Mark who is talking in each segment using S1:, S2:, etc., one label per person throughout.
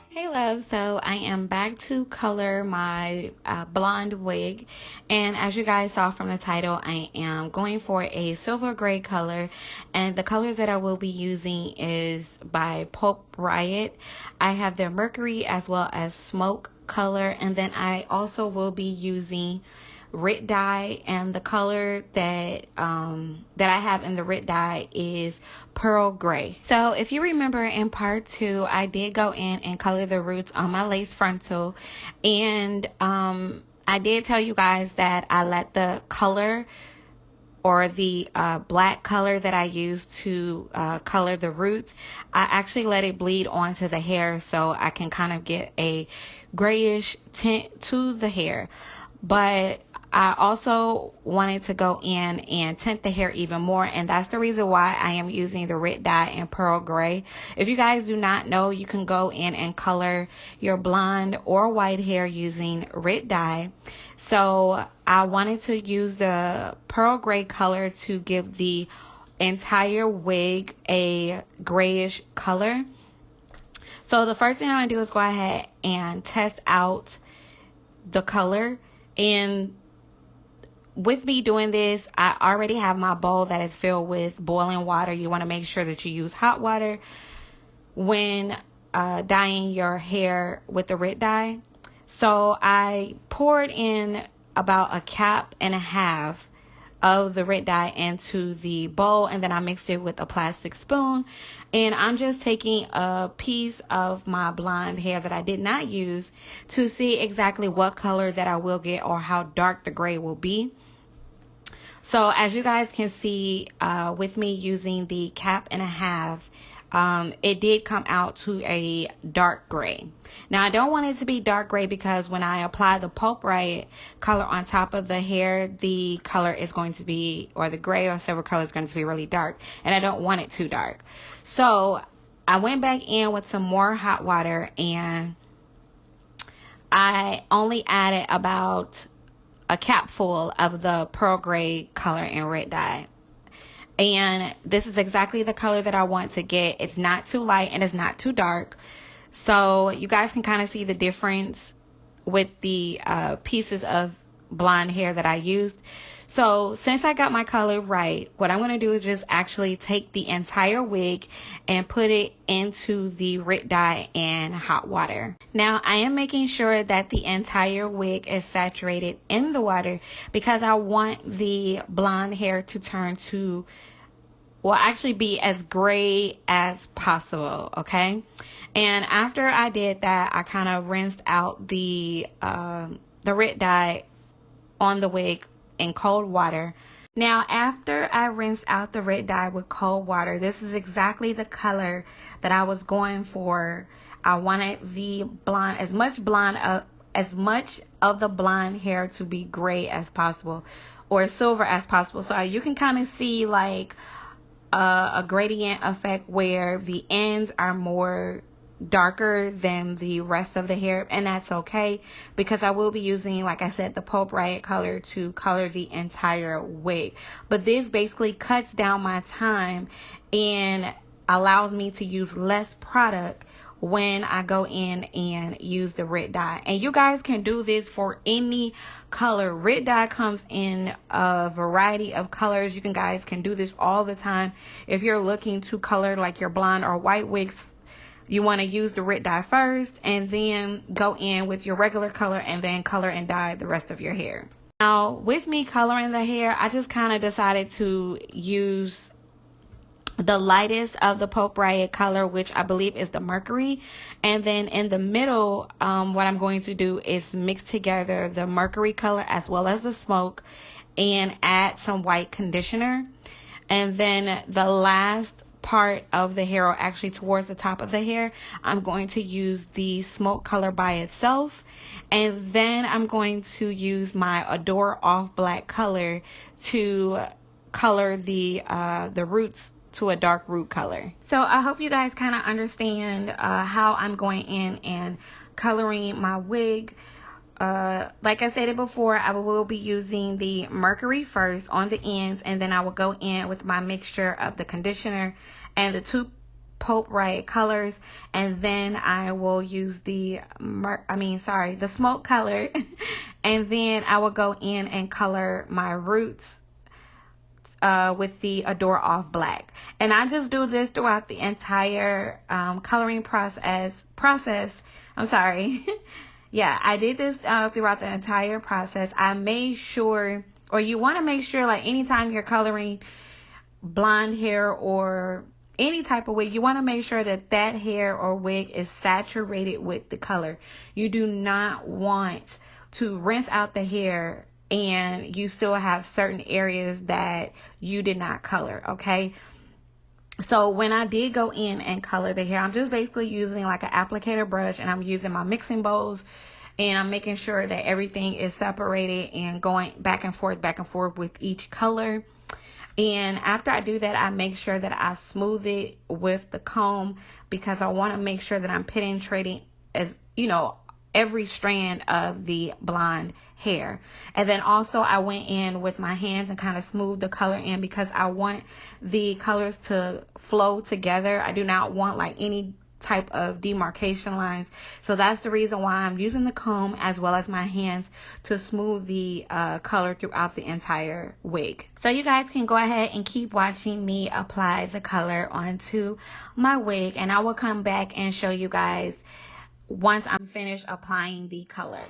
S1: Hey love, so I am back to color my blonde wig, and as you guys saw from the title, I am going for a silver gray color, and the colors that I will be using is by Pulp Riot. I have the Mercury as well as Smoke color, and then I also will be using Rit Dye, and the color that I have in the Rit Dye is pearl gray. So if you remember in part 2, I did go in and color the roots on my lace frontal, and I did tell you guys that I let the color or the black color that I used to color the roots, I actually let it bleed onto the hair so I can kind of get a grayish tint to the hair. But I also wanted to go in and tint the hair even more, and that's the reason why I am using the Rit Dye in pearl gray. If you guys do not know, you can go in and color your blonde or white hair using Rit Dye. So I wanted to use the pearl gray color to give the entire wig a grayish color. So the first thing I'm going to do is go ahead and test out the color. And with me doing this, I already have my bowl that is filled with boiling water. You want to make sure that you use hot water when dyeing your hair with the Rit Dye. So I poured in about a cup and a half of the Rit Dye into the bowl, and then I mixed it with a plastic spoon, and I'm just taking a piece of my blonde hair that I did not use to see exactly what color that I will get or how dark the gray will be. So as you guys can see, with me using the cup and a half, it did come out to a dark gray. Now I don't want it to be dark gray because when I apply the Pulp Riot color on top of the hair, the color is going to be, or the gray or silver color is going to be really dark, and I don't want it too dark. So I went back in with some more hot water, and I only added about a capful of the pearl gray color in Rit Dye. And this is exactly the color that I want to get. It's not too light and it's not too dark. So you guys can kind of see the difference with the pieces of blonde hair that I used. So since I got my color right, what I'm going to do is just actually take the entire wig and put it into the Rit Dye in hot water. Now I am making sure that the entire wig is saturated in the water because I want the blonde hair to turn to, will actually be as gray as possible, okay? And after I did that, I kind of rinsed out the Rit Dye on the wig in cold water. Now after I rinsed out the Rit Dye with cold water, this is exactly the color that I was going for. I wanted the blonde, as much of the blonde hair to be gray as possible or silver as possible. So you can kind of see like a gradient effect where the ends are more darker than the rest of the hair, and that's okay because I will be using, like I said, the Pulp Riot color to color the entire wig. But this basically cuts down my time and allows me to use less product when I go in and use the Rit Dye. And you guys can do this for any color. Rit Dye comes in a variety of colors. You guys can do this all the time. If you're looking to color like your blonde or white wigs, you want to use the Rit Dye first and then go in with your regular color and then color and dye the rest of your hair. Now with me coloring the hair, I just kind of decided to use the lightest of the Pulp Riot color, which I believe is the Mercury, and then in the middle, what I'm going to do is mix together the Mercury color as well as the Smoke and add some white conditioner. And then the last part of the hair, or actually towards the top of the hair, I'm going to use the Smoke color by itself, and then I'm going to use my Adore Off Black color to color the roots to a dark root color. So I hope you guys kind of understand how I'm going in and coloring my wig. Like I said it before, I will be using the Mercury first on the ends, and then I will go in with my mixture of the conditioner and the Pulp Riot colors, and then I will use the smoke color and then I will go in and color my roots with the Adore Off Black. And I just do this throughout the entire coloring process. I'm sorry. Yeah, I did this throughout the entire process. I made sure, or you want to make sure, like anytime you're coloring blonde hair or any type of wig, you want to make sure that that hair or wig is saturated with the color. You do not want to rinse out the hair and you still have certain areas that you did not color, okay? So when I did go in and color the hair, I'm just basically using like an applicator brush, and I'm using my mixing bowls, and I'm making sure that everything is separated and going back and forth with each color. And after I do that, I make sure that I smooth it with the comb, because I want to make sure that I'm penetrating, as you know, every strand of the blonde hair. And then also I went in with my hands and kind of smoothed the color in, because I want the colors to flow together. I do not want like any type of demarcation lines. So that's the reason why I'm using the comb as well as my hands to smooth the color throughout the entire wig. So you guys can go ahead and keep watching me apply the color onto my wig, and I will come back and show you guys once I'm finished applying the color.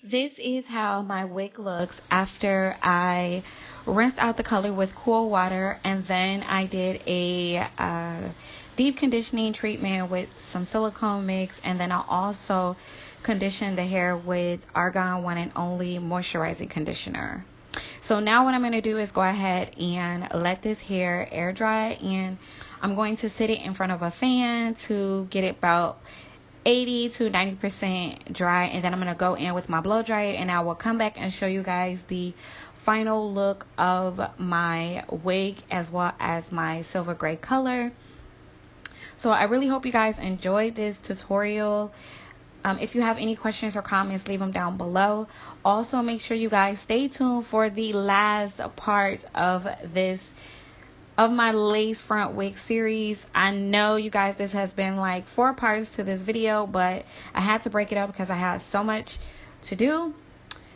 S1: This is how my wig looks after I rinsed out the color with cool water, and then I did a deep conditioning treatment with some silicone mix, and then I also conditioned the hair with Argan One and Only moisturizing conditioner. So now what I'm going to do is go ahead and let this hair air dry, and I'm going to sit it in front of a fan to get it about 80 to 90% dry, and then I'm going to go in with my blow dryer, and I will come back and show you guys the final look of my wig as well as my silver gray color. So I really hope you guys enjoyed this tutorial. If you have any questions or comments, leave them down below. Also, make sure you guys stay tuned for the last part of my lace front wig series. I know you guys, this has been like 4 parts to this video, but I had to break it up because I had so much to do.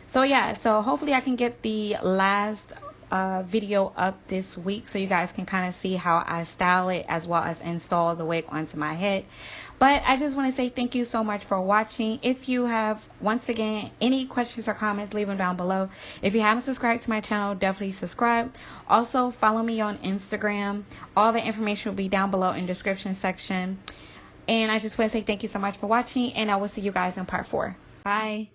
S1: So yeah, so hopefully I can get the last video up this week so you guys can kind of see how I style it as well as install the wig onto my head. But I just want to say thank you so much for watching. If you have, once again, any questions or comments, leave them down below. If you haven't subscribed to my channel, definitely subscribe. Also, follow me on Instagram. All the information will be down below in the description section. And I just want to say thank you so much for watching, and I will see you guys in part 4. Bye.